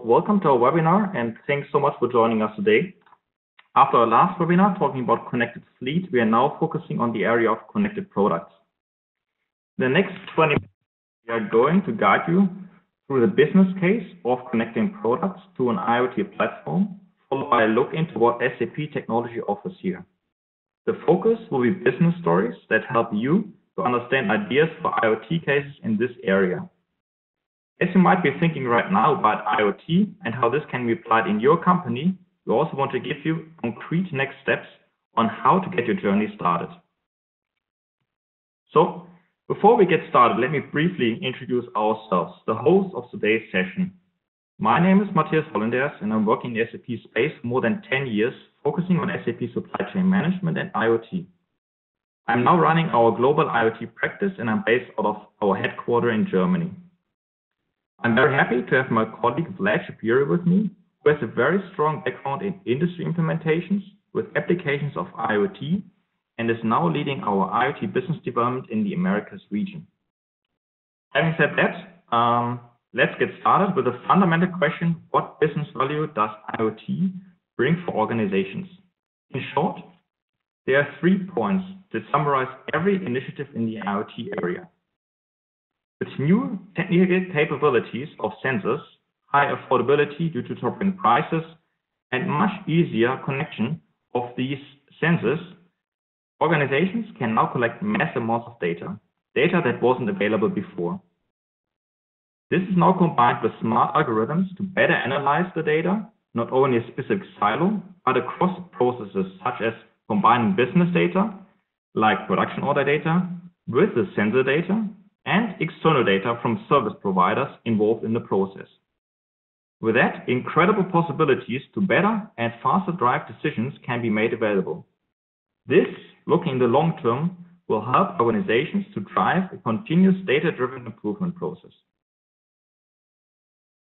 Welcome to our webinar and thanks so much for joining us today. After our last webinar talking about connected fleet, we are now focusing on the area of connected products. The next 20 minutes, we are going to guide you through the business case of connecting products to an IoT platform, followed by a look into what SAP technology offers here. The focus will be business stories that help you to understand ideas for IoT cases in this area. As you might be thinking right now about IoT and how this can be applied in your company, we also want to give you concrete next steps on how to get your journey started. So, before we get started, let me briefly introduce ourselves, the hosts of today's session. My name is Matthias Hollenders and I'm working in the SAP space for more than 10 years, focusing on SAP supply chain management and IoT. I'm now running our global IoT practice and I'm based out of our headquarters in Germany. I'm very happy to have my colleague Vlad Shapiro with me, who has a very strong background in industry implementations with applications of IoT and is now leading our IoT business development in the Americas region. Having said that, let's get started with a fundamental question: what business value does IoT bring for organizations? In short, there are 3 points that summarize every initiative in the IoT area. With new technical capabilities of sensors, high affordability due to top-end prices, and much easier connection of these sensors, organizations can now collect massive amounts of data that wasn't available before. This is now combined with smart algorithms to better analyze the data, not only a specific silo, but across processes, such as combining business data, like production order data, with the sensor data, and external data from service providers involved in the process. With that, incredible possibilities to better and faster drive decisions can be made available. This, looking in the long term, will help organizations to drive a continuous data-driven improvement process.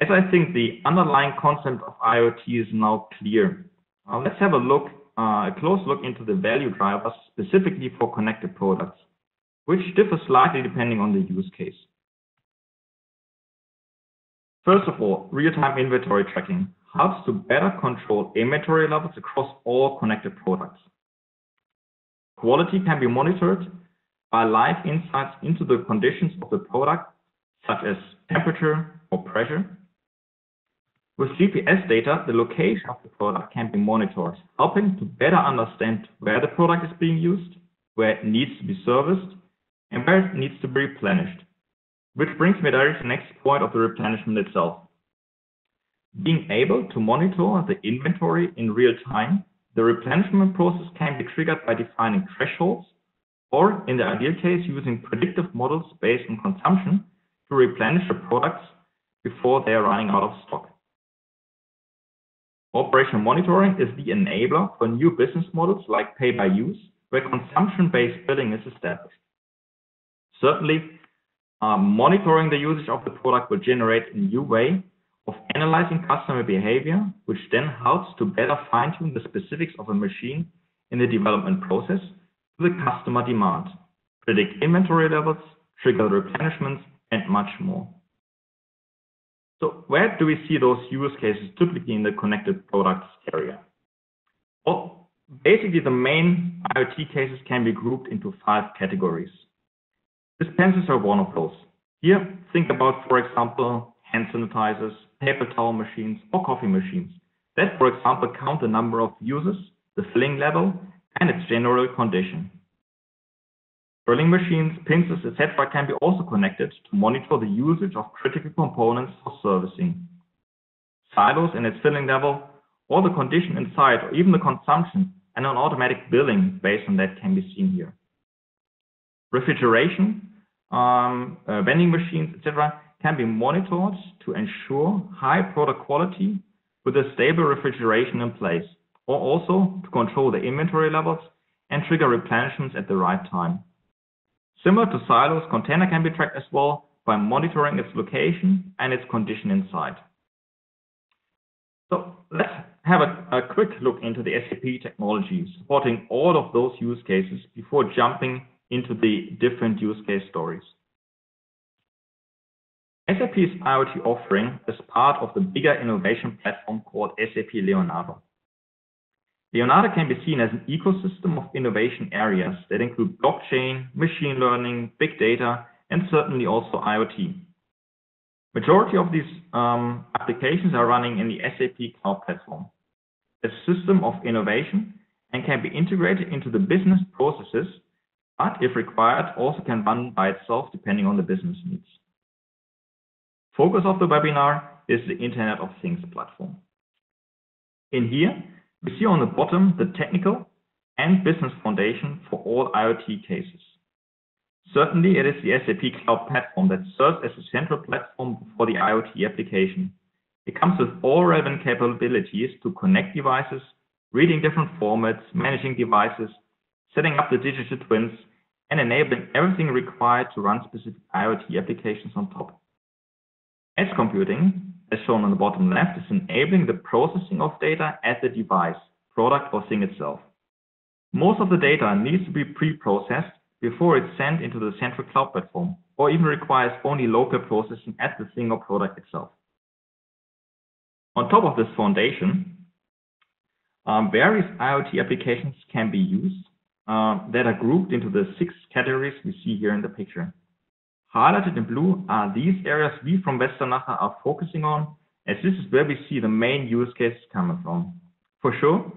As I think the underlying concept of IoT is now clear, let's have a close look into the value drivers specifically for connected products, which differ slightly depending on the use case. First of all, real-time inventory tracking helps to better control inventory levels across all connected products. Quality can be monitored by live insights into the conditions of the product, such as temperature or pressure. With GPS data, the location of the product can be monitored, helping to better understand where the product is being used, where it needs to be serviced, and where it needs to be replenished. Which brings me directly to the next point of the replenishment itself. Being able to monitor the inventory in real time, the replenishment process can be triggered by defining thresholds, or in the ideal case, using predictive models based on consumption to replenish the products before they are running out of stock. Operational monitoring is the enabler for new business models like pay-by-use, where consumption-based billing is established. Certainly, monitoring the usage of the product will generate a new way of analyzing customer behavior, which then helps to better fine-tune the specifics of a machine in the development process to the customer demand, predict inventory levels, trigger replenishments, and much more. So where do we see those use cases typically in the connected products area? Well, basically the main IoT cases can be grouped into 5 categories. Dispensers are one of those. Here, think about, for example, hand sanitizers, paper towel machines, or coffee machines that, for example, count the number of users, the filling level, and its general condition. Drilling machines, pincers, etc. can be also connected to monitor the usage of critical components for servicing. Silos and its filling level, or the condition inside, or even the consumption, and an automatic billing based on that can be seen here. Refrigeration, vending machines, etc. can be monitored to ensure high product quality with a stable refrigeration in place, or also to control the inventory levels and trigger replenishments at the right time. Similar to silos, container can be tracked as well by monitoring its location and its condition inside. So let's have a quick look into the SAP technology supporting all of those use cases before jumping into the different use case stories. SAP's IoT offering is part of the bigger innovation platform called SAP Leonardo. Leonardo can be seen as an ecosystem of innovation areas that include blockchain, machine learning, big data, and certainly also IoT. Majority of these applications are running in the SAP Cloud Platform, a system of innovation, and can be integrated into the business processes, but if required, also can run by itself depending on the business needs. Focus of the webinar is the Internet of Things platform. In here, we see on the bottom the technical and business foundation for all IoT cases. Certainly, it is the SAP Cloud Platform that serves as a central platform for the IoT application. It comes with all relevant capabilities to connect devices, reading different formats, managing devices, setting up the digital twins, and enabling everything required to run specific IoT applications on top. Edge computing, as shown on the bottom left, is enabling the processing of data at the device, product, or thing itself. Most of the data needs to be pre-processed before it's sent into the central cloud platform, or even requires only local processing at the thing or product itself. On top of this foundation, various IoT applications can be used that are grouped into the 6 categories we see here in the picture. Highlighted in blue are these areas we from Westernacher are focusing on, as this is where we see the main use cases coming from. For sure,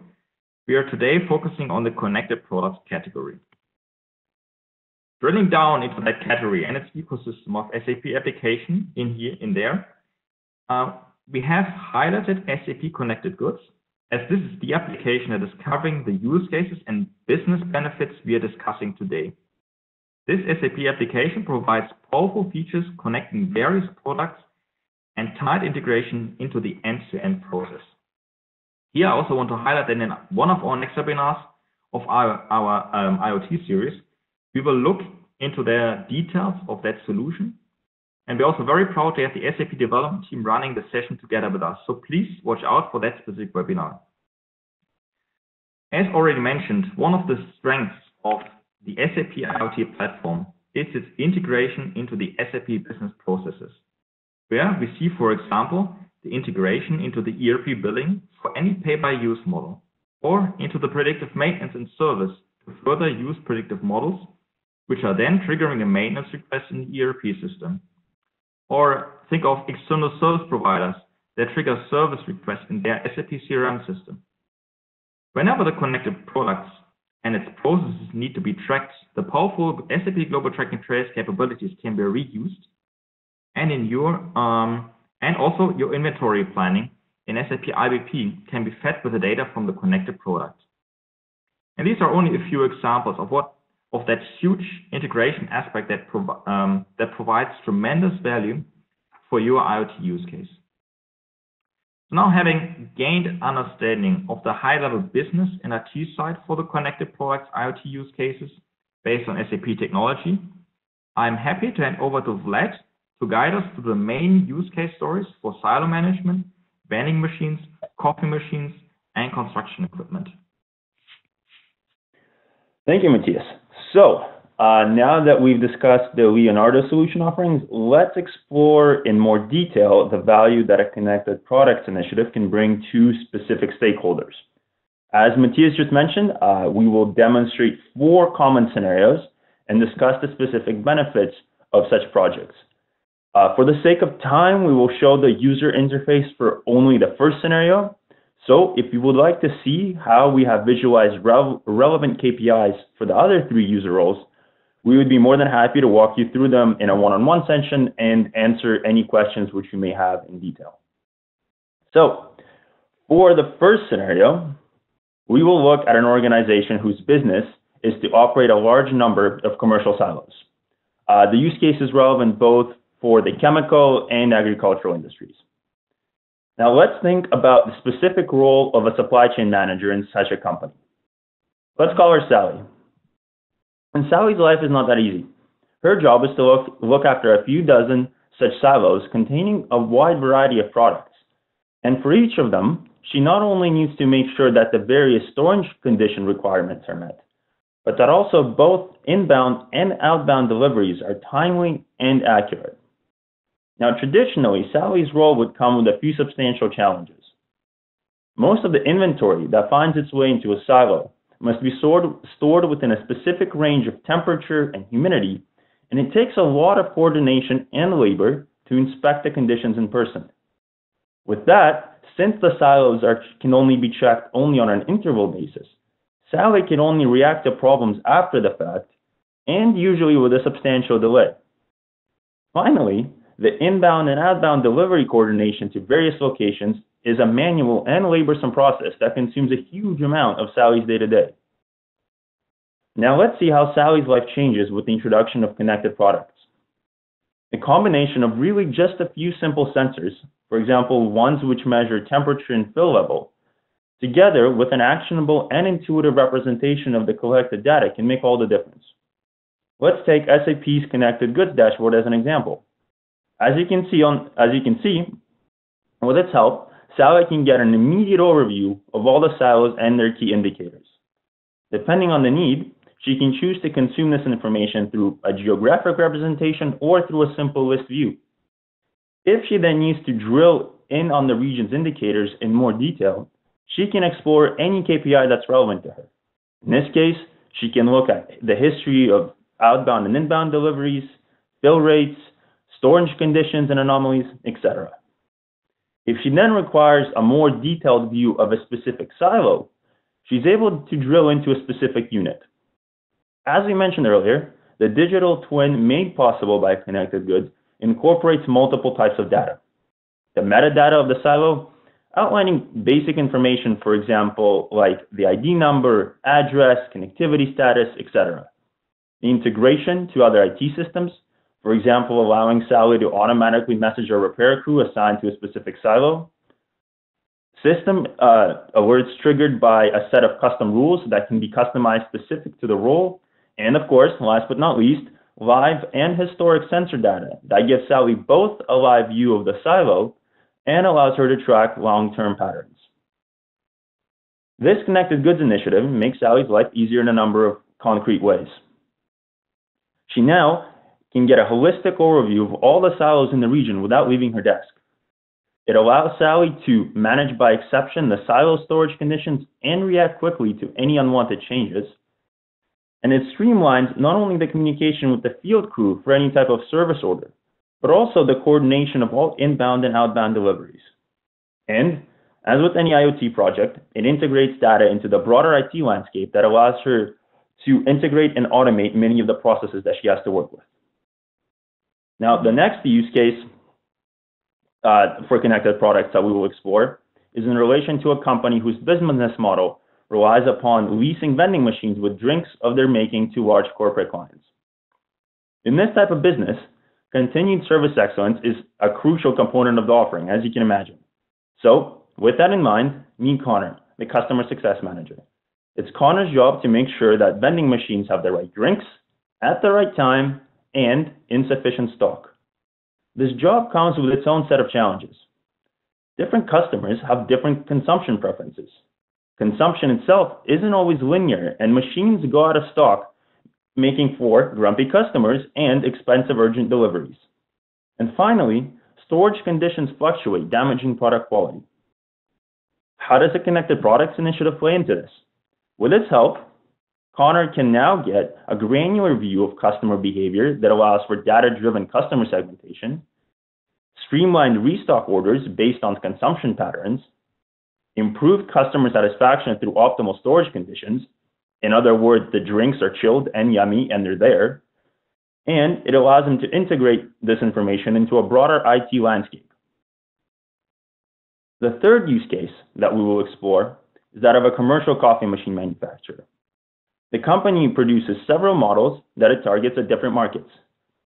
we are today focusing on the connected products category. Drilling down into that category and its ecosystem of SAP application in there, we have highlighted SAP Connected Goods, as this is the application that is covering the use cases and business benefits we are discussing today. This SAP application provides powerful features connecting various products and tight integration into the end-to-end process. Here I also want to highlight that in one of our next webinars of our IoT series, we will look into the details of that solution. And we're also very proud to have the SAP development team running the session together with us. So please watch out for that specific webinar. As already mentioned, one of the strengths of the SAP IoT platform is its integration into the SAP business processes, where we see, for example, the integration into the ERP billing for any pay-by-use model, or into the predictive maintenance and service to further use predictive models, which are then triggering a maintenance request in the ERP system. Or think of external service providers that trigger service requests in their SAP CRM system. Whenever the connected products and its processes need to be tracked, the powerful SAP Global Track and Trace capabilities can be reused, and and also your inventory planning in SAP IBP can be fed with the data from the connected product. And these are only a few examples of that huge integration aspect that provides tremendous value for your IoT use case. So now, having gained understanding of the high-level business and IT side for the connected products IoT use cases based on SAP technology, I'm happy to hand over to Vlad to guide us through the main use case stories for silo management, vending machines, coffee machines, and construction equipment. Thank you, Matthias. So now that we've discussed the Leonardo solution offerings, let's explore in more detail the value that a connected products initiative can bring to specific stakeholders. As Matthias just mentioned, we will demonstrate 4 common scenarios and discuss the specific benefits of such projects. For the sake of time, we will show the user interface for only the first scenario. So if you would like to see how we have visualized relevant KPIs for the other 3 user roles, we would be more than happy to walk you through them in a one-on-one session and answer any questions which you may have in detail. So for the first scenario, we will look at an organization whose business is to operate a large number of commercial silos. The use case is relevant both for the chemical and agricultural industries. Now let's think about the specific role of a supply chain manager in such a company. Let's call her Sally. And Sally's life is not that easy. Her job is to look after a few dozen such silos containing a wide variety of products. And for each of them, she not only needs to make sure that the various storage condition requirements are met, but that also both inbound and outbound deliveries are timely and accurate. Now, traditionally, Sally's role would come with a few substantial challenges. Most of the inventory that finds its way into a silo must be stored within a specific range of temperature and humidity, and it takes a lot of coordination and labor to inspect the conditions in person. With that, since the silos can only be checked only on an interval basis, Sally can only react to problems after the fact, and usually with a substantial delay. Finally, the inbound and outbound delivery coordination to various locations is a manual and laborsome process that consumes a huge amount of Sally's day-to-day. Now let's see how Sally's life changes with the introduction of connected products. A combination of really just a few simple sensors, for example, ones which measure temperature and fill level, together with an actionable and intuitive representation of the collected data can make all the difference. Let's take SAP's Connected Goods dashboard as an example. As you can see, with its help, Sally can get an immediate overview of all the silos and their key indicators. Depending on the need, she can choose to consume this information through a geographic representation or through a simple list view. If she then needs to drill in on the region's indicators in more detail, she can explore any KPI that's relevant to her. In this case, she can look at the history of outbound and inbound deliveries, fill rates, storage conditions and anomalies, etc. If she then requires a more detailed view of a specific silo, she's able to drill into a specific unit. As we mentioned earlier, the digital twin made possible by Connected Goods incorporates multiple types of data. The metadata of the silo, outlining basic information, for example, like the ID number, address, connectivity status, etc. The integration to other IT systems, for example, allowing Sally to automatically message a repair crew assigned to a specific silo. System alerts triggered by a set of custom rules that can be customized specific to the role. And of course, last but not least, live and historic sensor data that gives Sally both a live view of the silo and allows her to track long-term patterns. This Connected Goods initiative makes Sally's life easier in a number of concrete ways. She now can get a holistic overview of all the silos in the region without leaving her desk. It allows Sally to manage by exception the silo storage conditions and react quickly to any unwanted changes. And it streamlines not only the communication with the field crew for any type of service order, but also the coordination of all inbound and outbound deliveries. And, as with any IoT project, it integrates data into the broader IT landscape that allows her to integrate and automate many of the processes that she has to work with. Now, the next use case for connected products that we will explore is in relation to a company whose business model relies upon leasing vending machines with drinks of their making to large corporate clients. In this type of business, continued service excellence is a crucial component of the offering, as you can imagine. So, with that in mind, meet Connor, the customer success manager. It's Connor's job to make sure that vending machines have the right drinks at the right time and in sufficient stock. This job comes with its own set of challenges. Different customers have different consumption preferences. Consumption itself isn't always linear, and machines go out of stock, making for grumpy customers and expensive urgent deliveries. And finally, storage conditions fluctuate, damaging product quality. How does the Connected Products initiative play into this? With its help, Connor can now get a granular view of customer behavior that allows for data-driven customer segmentation, streamlined restock orders based on consumption patterns, improved customer satisfaction through optimal storage conditions. In other words, the drinks are chilled and yummy and they're there. And it allows them to integrate this information into a broader IT landscape. The third use case that we will explore is that of a commercial coffee machine manufacturer. The company produces several models that it targets at different markets.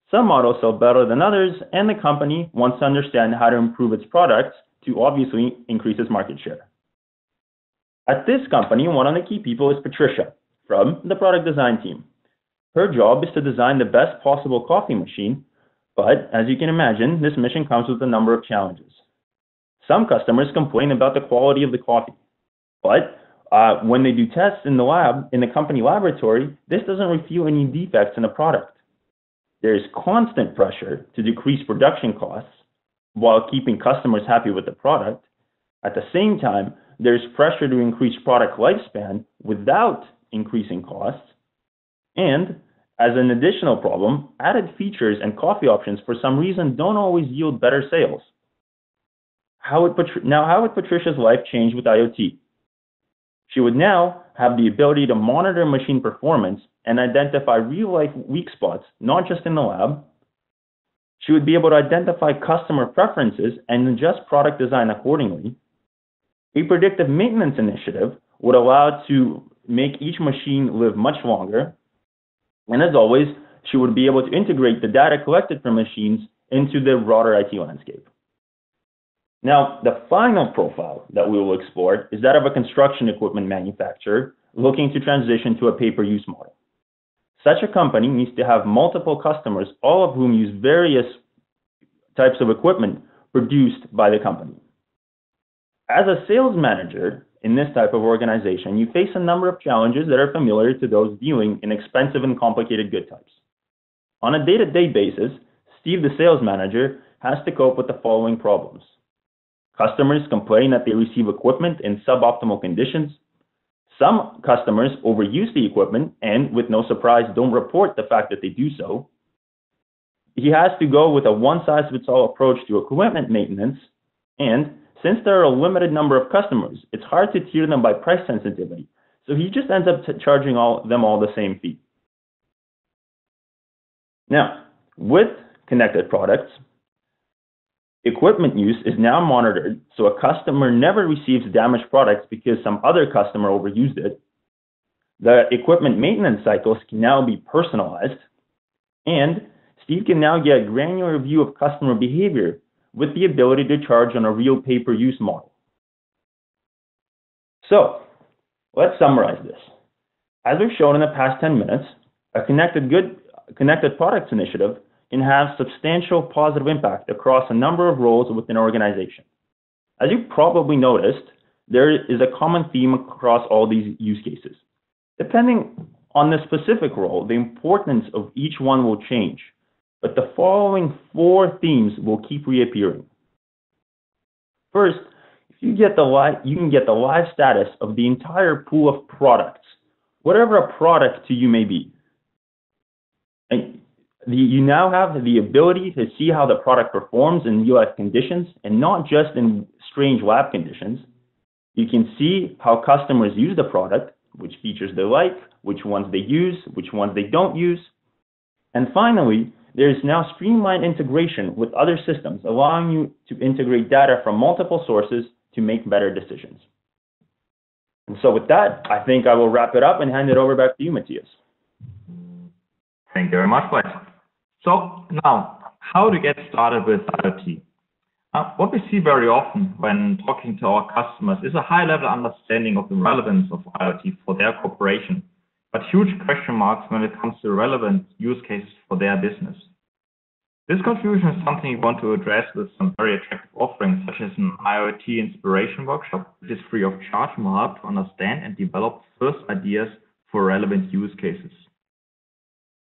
Some models sell better than others, and the company wants to understand how to improve its products to obviously increase its market share. At this company, one of the key people is Patricia from the product design team. Her job is to design the best possible coffee machine, but as you can imagine, this mission comes with a number of challenges. Some customers complain about the quality of the coffee, but when they do tests in the company laboratory, this doesn't reveal any defects in the product. there is constant pressure to decrease production costs while keeping customers happy with the product. At the same time, there's pressure to increase product lifespan without increasing costs. And as an additional problem, added features and coffee options for some reason don't always yield better sales. How would Patricia's life change with IoT? She would now have the ability to monitor machine performance and identify real-life weak spots, not just in the lab. She would be able to identify customer preferences and adjust product design accordingly. A predictive maintenance initiative would allow to make each machine live much longer. And as always, she would be able to integrate the data collected from machines into the broader IT landscape. Now, the final profile that we will explore is that of a construction equipment manufacturer looking to transition to a pay-per-use model. Such a company needs to have multiple customers, all of whom use various types of equipment produced by the company. As a sales manager in this type of organization, you face a number of challenges that are familiar to those dealing in expensive and complicated good types. On a day-to-day basis, Steve, the sales manager, has to cope with the following problems. Customers complain that they receive equipment in suboptimal conditions. Some customers overuse the equipment and, with no surprise, don't report the fact that they do so. He has to go with a one-size-fits-all approach to equipment maintenance, and since there are a limited number of customers, it's hard to tier them by price sensitivity, so he just ends up charging them all the same fee. Now, with connected products, equipment use is now monitored so a customer never receives damaged products because some other customer overused it. The equipment maintenance cycles can now be personalized, and Steve can now get a granular view of customer behavior with the ability to charge on a real pay-per-use model. So, let's summarize this. As we've shown in the past 10 minutes, a connected products initiative can have substantial positive impact across a number of roles within an organization. As you probably noticed, there is a common theme across all these use cases. Depending on the specific role, the importance of each one will change, but the following 4 themes will keep reappearing. First, you can get the live status of the entire pool of products, whatever a product to you may be. And you now have the ability to see how the product performs in real-life conditions and not just in strange lab conditions. You can see how customers use the product, which features they like, which ones they use, which ones they don't use. And finally, there is now streamlined integration with other systems, allowing you to integrate data from multiple sources to make better decisions. And so with that, I think I will wrap it up and hand it over back to you, Matthias. Thank you very much, Blake. So now, how to get started with IoT? What we see very often when talking to our customers is a high-level understanding of the relevance of IoT for their corporation, but huge question marks when it comes to relevant use cases for their business. This confusion is something we want to address with some very attractive offerings, such as an IoT inspiration workshop, which is free of charge and will help to understand and develop first ideas for relevant use cases.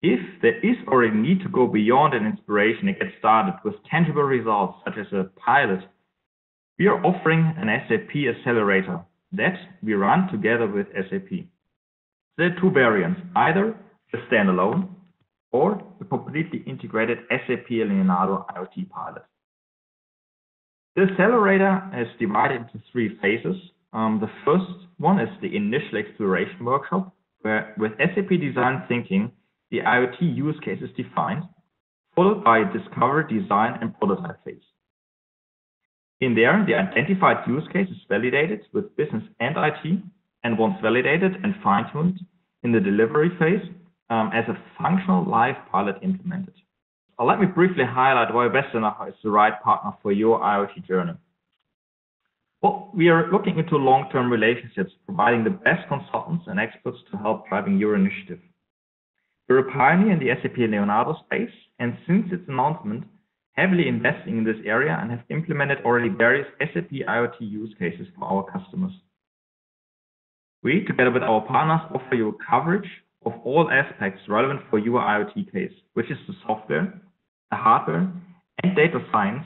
If there is already need to go beyond an inspiration and get started with tangible results, such as a pilot, we are offering an SAP Accelerator that we run together with SAP. There are 2 variants, either a standalone or a completely integrated SAP Leonardo IoT pilot. The accelerator is divided into 3 phases. The first one is the initial exploration workshop, where with SAP design thinking, the IoT use case is defined, followed by a discovery, design, and prototype phase. In there, the identified use case is validated with business and IT, and once validated and fine-tuned in the delivery phase as a functional live pilot implemented. Let me briefly highlight why Westernacher is the right partner for your IoT journey. Well, we are looking into long-term relationships, providing the best consultants and experts to help driving your initiative. We're a pioneer in the SAP Leonardo space, and since its announcement, heavily investing in this area and have implemented already various SAP IoT use cases for our customers. We, together with our partners, offer you coverage of all aspects relevant for your IoT case, which is the software, the hardware, and data science,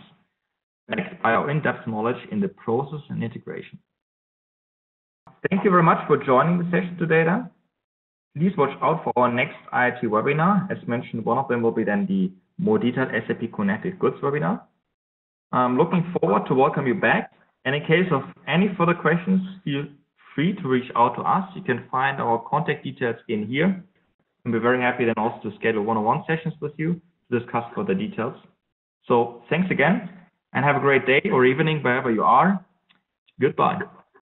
backed by our in-depth knowledge in the process and integration. Thank you very much for joining the session today. Please watch out for our next IoT webinar. As mentioned, one of them will be then the more detailed SAP Connected Goods webinar. I'm looking forward to welcome you back. And in case of any further questions, feel free to reach out to us. You can find our contact details in here. And we're very happy then also to schedule one-on-one sessions with you to discuss further details. So thanks again and have a great day or evening wherever you are. Goodbye.